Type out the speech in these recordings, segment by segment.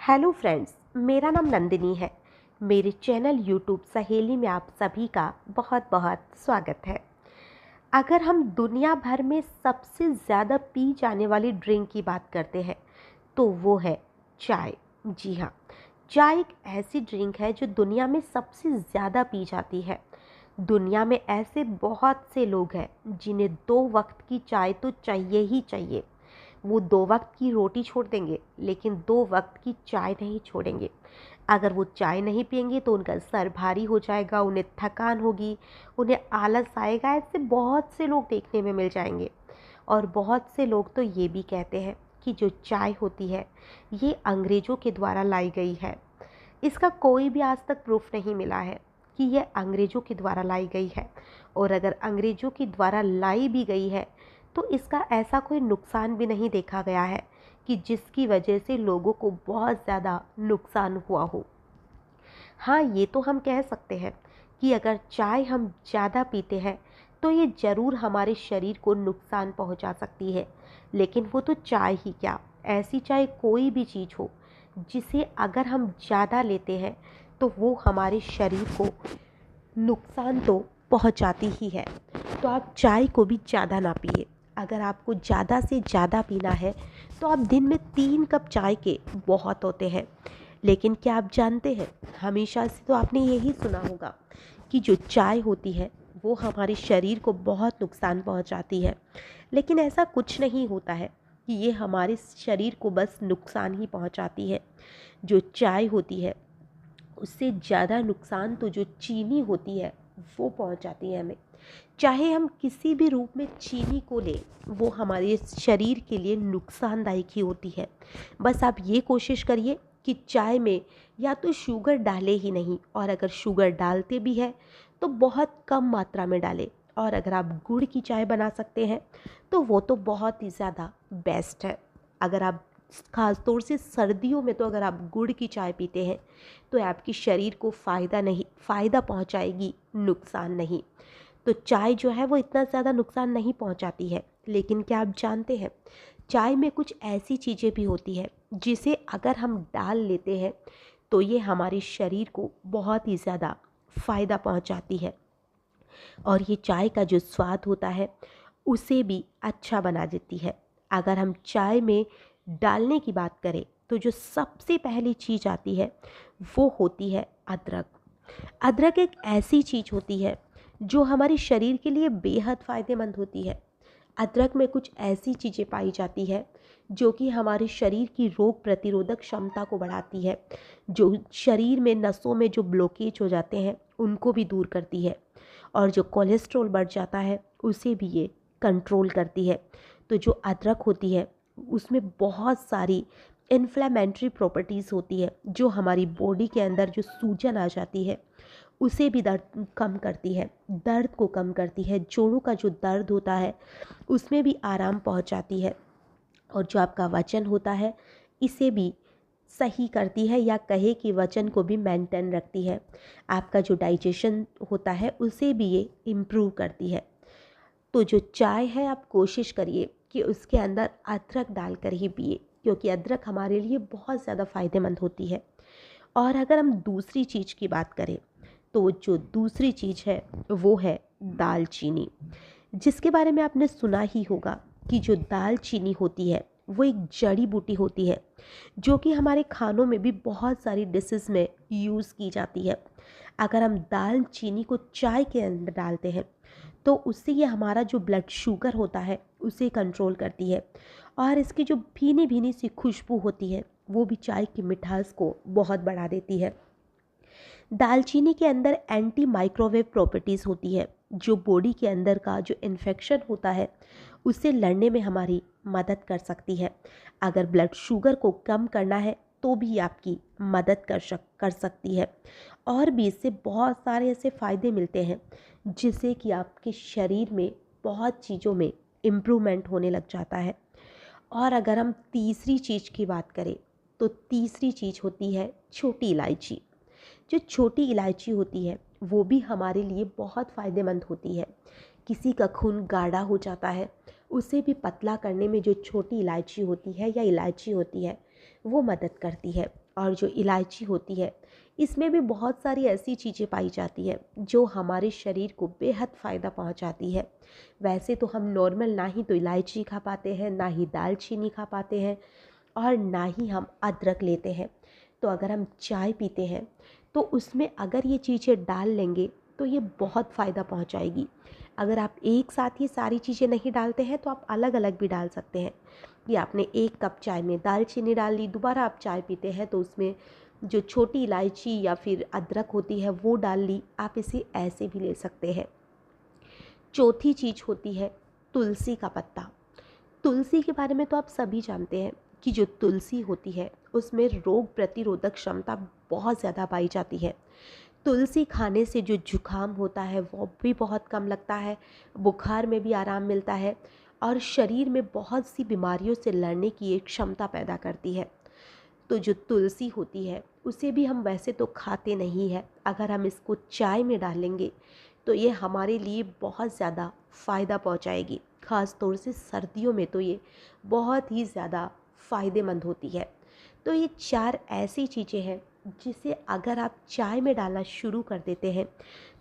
Hello friends, मेरा नाम नंदिनी है। मेरे चैनल यूट्यूब सहेली में आप सभी का बहुत बहुत स्वागत है। अगर हम दुनिया भर में सबसे ज़्यादा पी जाने वाली ड्रिंक की बात करते हैं तो वो है चाय। जी हाँ, चाय एक ऐसी ड्रिंक है जो दुनिया में सबसे ज़्यादा पी जाती है। दुनिया में ऐसे बहुत से लोग हैं जिन्हें 2 वक्त की चाय तो चाहिए ही चाहिए। वो 2 वक्त की रोटी छोड़ देंगे लेकिन 2 वक्त की चाय नहीं छोड़ेंगे। अगर वो चाय नहीं पिएंगे तो उनका सर भारी हो जाएगा, उन्हें थकान होगी, उन्हें आलस आएगा। ऐसे बहुत से लोग देखने में मिल जाएंगे। और बहुत से लोग तो ये भी कहते हैं कि जो चाय होती है ये अंग्रेज़ों के द्वारा लाई गई है। इसका कोई भी आज तक प्रूफ नहीं मिला है कि यह अंग्रेज़ों के द्वारा लाई गई है। और अगर अंग्रेज़ों के द्वारा लाई भी गई है तो इसका ऐसा कोई नुकसान भी नहीं देखा गया है कि जिसकी वजह से लोगों को बहुत ज़्यादा नुकसान हुआ हो। हाँ, ये तो हम कह सकते हैं कि अगर चाय हम ज़्यादा पीते हैं तो ये ज़रूर हमारे शरीर को नुकसान पहुंचा सकती है। लेकिन वो तो चाय ही क्या, ऐसी चाहे कोई भी चीज़ हो जिसे अगर हम ज़्यादा लेते हैं तो वो हमारे शरीर को नुकसान तो पहुंचाती ही है। तो आप चाय को भी ज़्यादा ना पिए। अगर आपको ज़्यादा से ज़्यादा पीना है तो आप दिन में 3 कप चाय के बहुत होते हैं। लेकिन क्या आप जानते हैं, हमेशा से तो आपने यही सुना होगा कि जो चाय होती है वो हमारे शरीर को बहुत नुकसान पहुंचाती है। लेकिन ऐसा कुछ नहीं होता है कि ये हमारे शरीर को बस नुकसान ही पहुंचाती है। जो चाय होती है उससे ज़्यादा नुकसान तो जो चीनी होती है वो पहुंचाती है हमें। चाहे हम किसी भी रूप में चीनी को लें, वो हमारे शरीर के लिए नुकसानदायक ही होती है। बस आप ये कोशिश करिए कि चाय में या तो शुगर डालें ही नहीं, और अगर शुगर डालते भी हैं तो बहुत कम मात्रा में डालें। और अगर आप गुड़ की चाय बना सकते हैं तो वो तो बहुत ही ज़्यादा बेस्ट है। अगर आप ख़ास तौर से सर्दियों में तो अगर आप गुड़ की चाय पीते हैं तो आपके शरीर को फ़ायदा पहुंचाएगी, नुकसान नहीं। तो चाय जो है वो इतना ज़्यादा नुकसान नहीं पहुंचाती है। लेकिन क्या आप जानते हैं, चाय में कुछ ऐसी चीज़ें भी होती है जिसे अगर हम डाल लेते हैं तो ये हमारे शरीर को बहुत ही ज़्यादा फ़ायदा पहुंचाती है। और ये चाय का जो स्वाद होता है उसे भी अच्छा बना देती है। अगर हम चाय में डालने की बात करें तो जो सबसे पहली चीज़ आती है वो होती है अदरक। अदरक एक ऐसी चीज़ होती है जो हमारे शरीर के लिए बेहद फ़ायदेमंद होती है। अदरक में कुछ ऐसी चीज़ें पाई जाती है जो कि हमारे शरीर की रोग प्रतिरोधक क्षमता को बढ़ाती है, जो शरीर में नसों में जो ब्लॉकेज हो जाते हैं उनको भी दूर करती है, और जो कोलेस्ट्रॉल बढ़ जाता है उसे भी ये कंट्रोल करती है। तो जो अदरक होती है उसमें बहुत सारी इन्फ्लेमेटरी प्रॉपर्टीज़ होती है जो हमारी बॉडी के अंदर जो सूजन आ जाती है उसे भी दर्द कम करती है, दर्द को कम करती है, जोड़ों का जो दर्द होता है उसमें भी आराम पहुंचाती है, और जो आपका वजन होता है इसे भी सही करती है, या कहे कि वजन को भी मेंटेन रखती है। आपका जो डाइजेशन होता है उसे भी ये इम्प्रूव करती है। तो जो चाय है आप कोशिश करिए कि उसके अंदर अदरक डालकर ही पिए, क्योंकि अदरक हमारे लिए बहुत ज़्यादा फ़ायदेमंद होती है। और अगर हम दूसरी चीज़ की बात करें तो जो दूसरी चीज़ है वो है दालचीनी, जिसके बारे में आपने सुना ही होगा कि जो दालचीनी होती है वो एक जड़ी बूटी होती है जो कि हमारे खानों में भी बहुत सारी डिशेस में यूज़ की जाती है। अगर हम दालचीनी को चाय के अंदर डालते हैं तो उससे ये हमारा जो ब्लड शुगर होता है उसे कंट्रोल करती है, और इसकी जो भीनी भीनी सी खुशबू होती है वो भी चाय की मिठास को बहुत बढ़ा देती है। दालचीनी के अंदर एंटी माइक्रोवेव प्रॉपर्टीज़ होती है जो बॉडी के अंदर का जो इन्फेक्शन होता है उससे लड़ने में हमारी मदद कर सकती है। अगर ब्लड शुगर को कम करना है तो भी आपकी मदद कर सकती है। और भी इससे बहुत सारे ऐसे फ़ायदे मिलते हैं जिससे कि आपके शरीर में बहुत चीज़ों में इम्प्रूवमेंट होने लग जाता है। और अगर हम तीसरी चीज़ की बात करें तो तीसरी चीज़ होती है छोटी इलायची। जो छोटी इलायची होती है वो भी हमारे लिए बहुत फ़ायदेमंद होती है। किसी का खून गाढ़ा हो जाता है उसे भी पतला करने में जो छोटी इलायची होती है या इलायची होती है वो मदद करती है। और जो इलायची होती है, इसमें भी बहुत सारी ऐसी चीज़ें पाई जाती है जो हमारे शरीर को बेहद फ़ायदा पहुंचाती है। वैसे तो हम नॉर्मल ना ही तो इलायची खा पाते हैं, ना ही दालचीनी खा पाते हैं, और ना ही हम अदरक लेते हैं। तो अगर हम चाय पीते हैं तो उसमें अगर ये चीज़ें डाल लेंगे तो ये बहुत फ़ायदा पहुंचाएगी। अगर आप एक साथ ये सारी चीज़ें नहीं डालते हैं तो आप अलग अलग भी डाल सकते हैं। ये आपने 1 कप चाय में दालचीनी डाल ली, दोबारा आप चाय पीते हैं तो उसमें जो छोटी इलायची या फिर अदरक होती है वो डाल ली। आप इसे ऐसे भी ले सकते हैं। चौथी चीज़ होती है तुलसी का पत्ता। तुलसी के बारे में तो आप सभी जानते हैं कि जो तुलसी होती है उसमें रोग प्रतिरोधक क्षमता बहुत ज़्यादा पाई जाती है। तुलसी खाने से जो जुकाम होता है वो भी बहुत कम लगता है, बुखार में भी आराम मिलता है, और शरीर में बहुत सी बीमारियों से लड़ने की एक क्षमता पैदा करती है। तो जो तुलसी होती है उसे भी हम वैसे तो खाते नहीं हैं, अगर हम इसको चाय में डालेंगे तो ये हमारे लिए बहुत ज़्यादा फ़ायदा पहुंचाएगी। ख़ास तौर से सर्दियों में तो ये बहुत ही ज़्यादा फ़ायदेमंद होती है। तो ये 4 ऐसी चीज़ें हैं जिसे अगर आप चाय में डालना शुरू कर देते हैं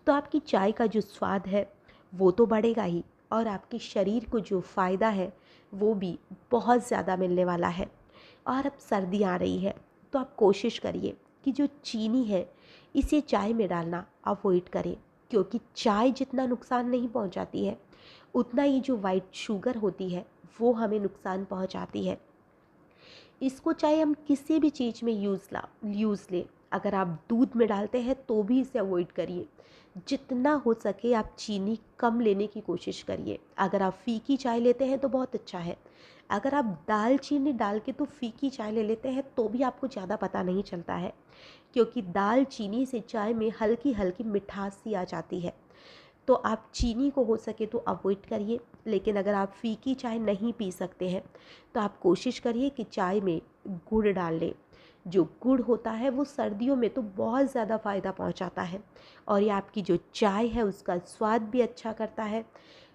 तो आपकी चाय का जो स्वाद है वो तो बढ़ेगा ही, और आपके शरीर को जो फ़ायदा है वो भी बहुत ज़्यादा मिलने वाला है। और अब सर्दी आ रही है तो आप कोशिश करिए कि जो चीनी है इसे चाय में डालना अवॉइड करें, क्योंकि चाय जितना नुकसान नहीं पहुंचाती है उतना ही जो वाइट शुगर होती है वो हमें नुकसान पहुंचाती है। इसको चाहे हम किसी भी चीज़ में यूज़ लें, अगर आप दूध में डालते हैं तो भी इसे अवॉइड करिए। जितना हो सके आप चीनी कम लेने की कोशिश करिए। अगर आप फीकी चाय लेते हैं तो बहुत अच्छा है। अगर आप दालचीनी डाल के तो फीकी चाय ले लेते हैं तो भी आपको ज़्यादा पता नहीं चलता है, क्योंकि दालचीनी से चाय में हल्की हल्की मिठास सी आ जाती है। तो आप चीनी को हो सके तो अवॉइड करिए। लेकिन अगर आप फीकी चाय नहीं पी सकते हैं तो आप कोशिश करिए कि चाय में गुड़ डाल लें। जो गुड़ होता है वो सर्दियों में तो बहुत ज़्यादा फ़ायदा पहुंचाता है, और ये आपकी जो चाय है उसका स्वाद भी अच्छा करता है।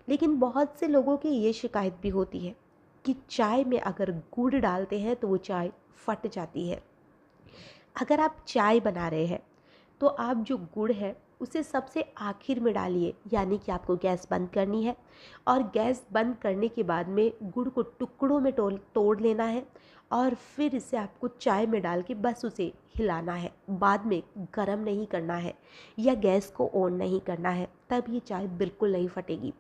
लेकिन बहुत से लोगों की ये शिकायत भी होती है कि चाय में अगर गुड़ डालते हैं तो वो चाय फट जाती है। अगर आप चाय बना रहे हैं तो आप जो गुड़ है उसे सबसे आखिर में डालिए, यानी कि आपको गैस बंद करनी है, और गैस बंद करने के बाद में गुड़ को टुकड़ों में तोड़ लेना है, और फिर इसे आपको चाय में डाल के बस उसे हिलाना है। बाद में गरम नहीं करना है या गैस को ऑन नहीं करना है, तब ये चाय बिल्कुल नहीं फटेगी।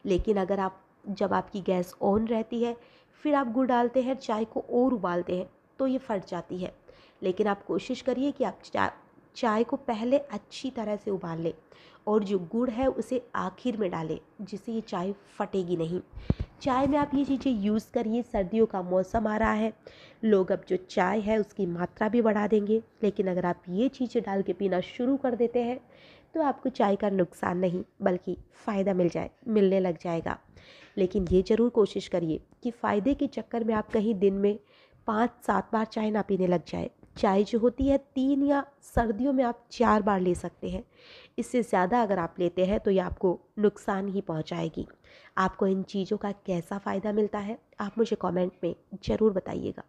लेकिन अगर आप जब आपकी गैस ऑन रहती है फिर आप गुड़ डालते हैं, चाय को और उबालते हैं तो ये फट जाती है। लेकिन आप कोशिश करिए कि आप चाय को पहले अच्छी तरह से उबाल लें और जो गुड़ है उसे आखिर में डालें, जिससे ये चाय फटेगी नहीं। चाय में आप ये चीज़ें यूज़ करिए। सर्दियों का मौसम आ रहा है, लोग अब जो चाय है उसकी मात्रा भी बढ़ा देंगे, लेकिन अगर आप ये चीज़ें डाल के पीना शुरू कर देते हैं तो आपको चाय का नुकसान नहीं बल्कि फ़ायदा मिलने लग जाएगा। लेकिन ये ज़रूर कोशिश करिए कि फ़ायदे के चक्कर में आप कहीं दिन में 5-7 बार चाय ना पीने लग जाए। चाय जो होती है 3 या सर्दियों में आप 4 बार ले सकते हैं। इससे ज़्यादा अगर आप लेते हैं तो ये आपको नुकसान ही पहुंचाएगी। आपको इन चीज़ों का कैसा फ़ायदा मिलता है आप मुझे कमेंट में ज़रूर बताइएगा।